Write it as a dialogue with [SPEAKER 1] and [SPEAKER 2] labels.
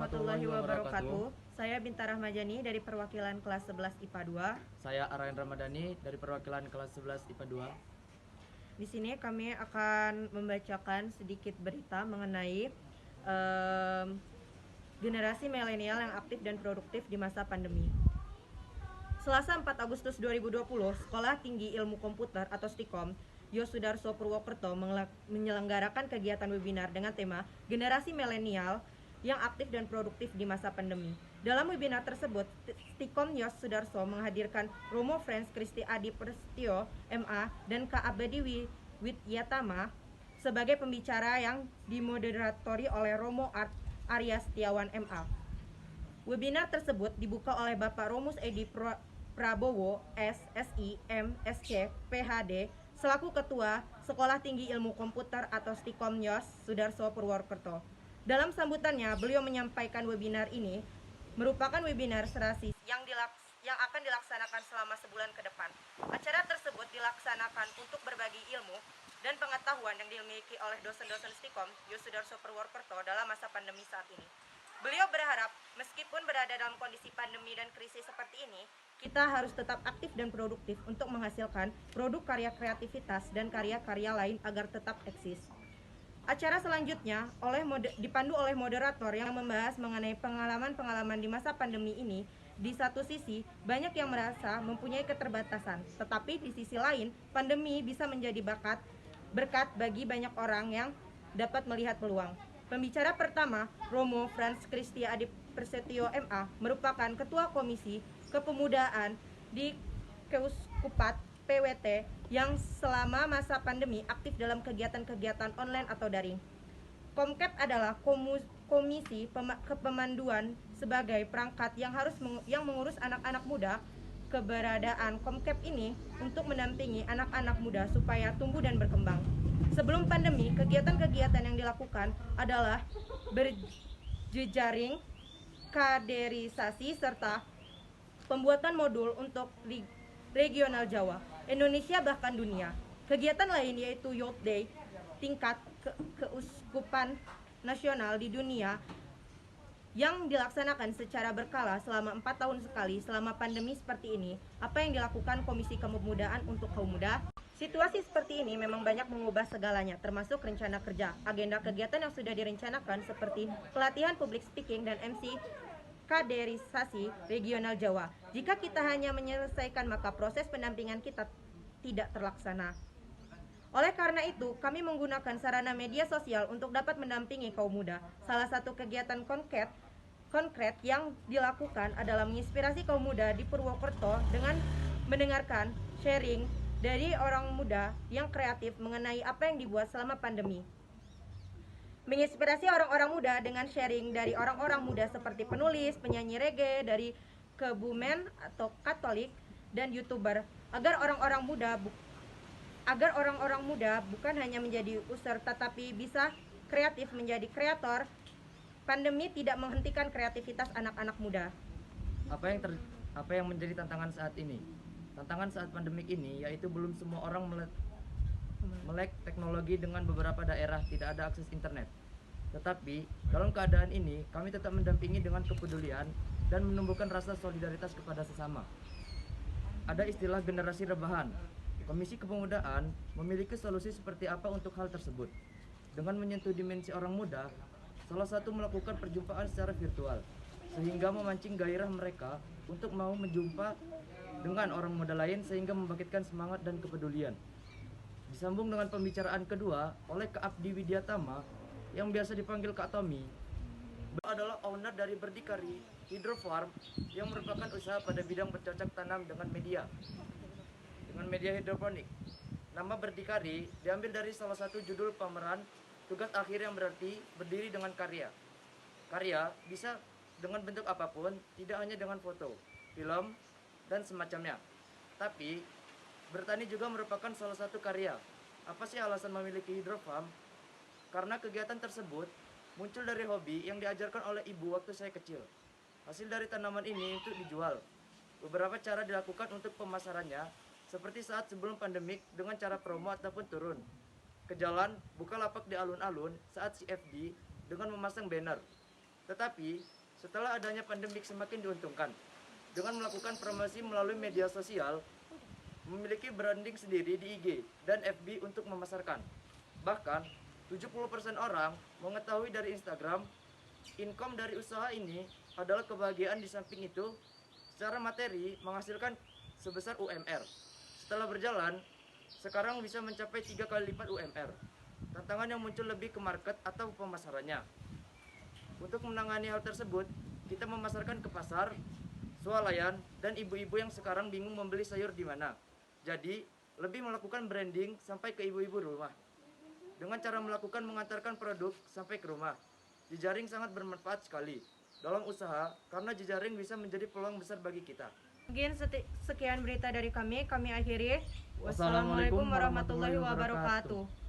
[SPEAKER 1] warahmatullahi wabarakatuh. Saya Bintang Rahmajani dari perwakilan kelas 11 IPA 2.
[SPEAKER 2] Saya Arayan Ramadhani dari perwakilan kelas 11 IPA 2.
[SPEAKER 1] Di sini kami akan membacakan sedikit berita mengenai generasi milenial yang aktif dan produktif di masa pandemi. Selasa 4 Agustus 2020, Sekolah Tinggi Ilmu Komputer atau STIKOM Yosudarso Purwokerto menyelenggarakan kegiatan webinar dengan tema Generasi Milenial yang aktif dan produktif di masa pandemi. Dalam webinar tersebut, STIKOM Yosudarso menghadirkan Romo Frans Kristi Adi Prasetyo MA dan Kak Abadi Widyatama sebagai pembicara yang dimoderatori oleh Romo Arya Setiawan MA. Webinar tersebut dibuka oleh Bapak Romus Edi Prabowo SSI MSc PhD selaku Ketua Sekolah Tinggi Ilmu Komputer atau STIKOM Yosudarso Purwokerto. Dalam sambutannya, beliau menyampaikan webinar ini merupakan webinar serasi yang akan dilaksanakan selama sebulan ke depan. Acara tersebut dilaksanakan untuk berbagi ilmu dan pengetahuan yang dimiliki oleh dosen-dosen STIKOM Yosudarso Purwokerto dalam masa pandemi saat ini. Beliau berharap meskipun berada dalam kondisi pandemi dan krisis seperti ini, kita harus tetap aktif dan produktif untuk menghasilkan produk karya kreativitas dan karya-karya lain agar tetap eksis. Acara selanjutnya dipandu oleh moderator yang membahas mengenai pengalaman-pengalaman di masa pandemi ini. Di satu sisi, banyak yang merasa mempunyai keterbatasan, tetapi di sisi lain, pandemi bisa menjadi berkat bagi banyak orang yang dapat melihat peluang. Pembicara pertama, Romo Frans Kristi Adi Prasetyo MA, merupakan Ketua Komisi Kepemudaan di Keuskupan PWT yang selama masa pandemi aktif dalam kegiatan-kegiatan online atau daring. Komkep adalah komisi kepemanduan sebagai perangkat yang mengurus anak-anak muda. Keberadaan Komkep ini untuk mendampingi anak-anak muda supaya tumbuh dan berkembang. Sebelum pandemi, kegiatan-kegiatan yang dilakukan adalah berjejaring, kaderisasi, serta pembuatan modul untuk regional Jawa, Indonesia bahkan dunia. Kegiatan lain yaitu Youth Day tingkat keuskupan nasional di dunia yang dilaksanakan secara berkala selama 4 tahun sekali selama pandemi seperti ini. Apa yang dilakukan Komisi Kepemudaan untuk kaum muda? Situasi seperti ini memang banyak mengubah segalanya, termasuk rencana kerja. Agenda kegiatan yang sudah direncanakan seperti pelatihan public speaking dan MC kaderisasi regional Jawa. Jika kita hanya menyelesaikan, maka proses pendampingan kita tidak terlaksana. Oleh karena itu, kami menggunakan sarana media sosial untuk dapat mendampingi kaum muda. Salah satu kegiatan konkret yang dilakukan adalah menginspirasi kaum muda di Purwokerto dengan mendengarkan sharing dari orang muda yang kreatif mengenai apa yang dibuat selama pandemi. Menginspirasi orang-orang muda dengan sharing dari orang-orang muda seperti penulis, penyanyi reggae dari Kebumen atau Katolik, dan YouTuber agar orang-orang muda bukan hanya menjadi user tetapi bisa kreatif menjadi kreator. Pandemi tidak menghentikan kreativitas anak-anak muda.
[SPEAKER 2] Apa yang menjadi tantangan saat ini? Tantangan saat pandemik ini yaitu belum semua orang melek teknologi, dengan beberapa daerah tidak ada akses internet. Tetapi dalam keadaan ini kami tetap mendampingi dengan kepedulian dan menumbuhkan rasa solidaritas kepada sesama. Ada istilah generasi rebahan. Komisi Kepemudaan memiliki solusi seperti apa untuk hal tersebut. Dengan menyentuh dimensi orang muda, salah satu melakukan perjumpaan secara virtual, sehingga memancing gairah mereka untuk mau menjumpa dengan orang muda lain sehingga membangkitkan semangat dan kepedulian. Disambung dengan pembicaraan kedua oleh Kak Abdi Widyatama yang biasa dipanggil Kak Tommy. Beliau adalah owner dari Berdikari Hydro Farm yang merupakan usaha pada bidang bercocok tanam dengan media hidroponik. Nama Berdikari diambil dari salah satu judul pameran tugas akhir yang berarti berdiri dengan karya. Karya bisa dengan bentuk apapun, tidak hanya dengan foto, film, dan semacamnya. Tapi bertani juga merupakan salah satu karya. Apa sih alasan memiliki hidrofarm? Karena kegiatan tersebut muncul dari hobi yang diajarkan oleh ibu waktu saya kecil. Hasil dari tanaman ini untuk dijual. Beberapa cara dilakukan untuk pemasarannya, seperti saat sebelum pandemik dengan cara promo ataupun turun ke jalan, buka lapak di alun-alun saat CFD dengan memasang banner. Tetapi setelah adanya pandemik semakin diuntungkan dengan melakukan promosi melalui media sosial, memiliki branding sendiri di IG dan FB untuk memasarkan. Bahkan 70% orang mengetahui dari Instagram, income dari usaha ini adalah kebahagiaan. Di samping itu, secara materi menghasilkan sebesar UMR. Setelah berjalan, sekarang bisa mencapai 3 kali lipat UMR. Tantangan yang muncul lebih ke market atau pemasarannya. Untuk menangani hal tersebut, kita memasarkan ke pasar, swalayan, dan ibu-ibu yang sekarang bingung membeli sayur di mana. Jadi, lebih melakukan branding sampai ke ibu-ibu rumah. Dengan cara melakukan mengantarkan produk sampai ke rumah. Jejaring sangat bermanfaat sekali dalam usaha karena jejaring bisa menjadi peluang besar bagi kita.
[SPEAKER 1] Mungkin sekian berita dari kami akhiri.
[SPEAKER 2] Wassalamualaikum warahmatullahi wabarakatuh.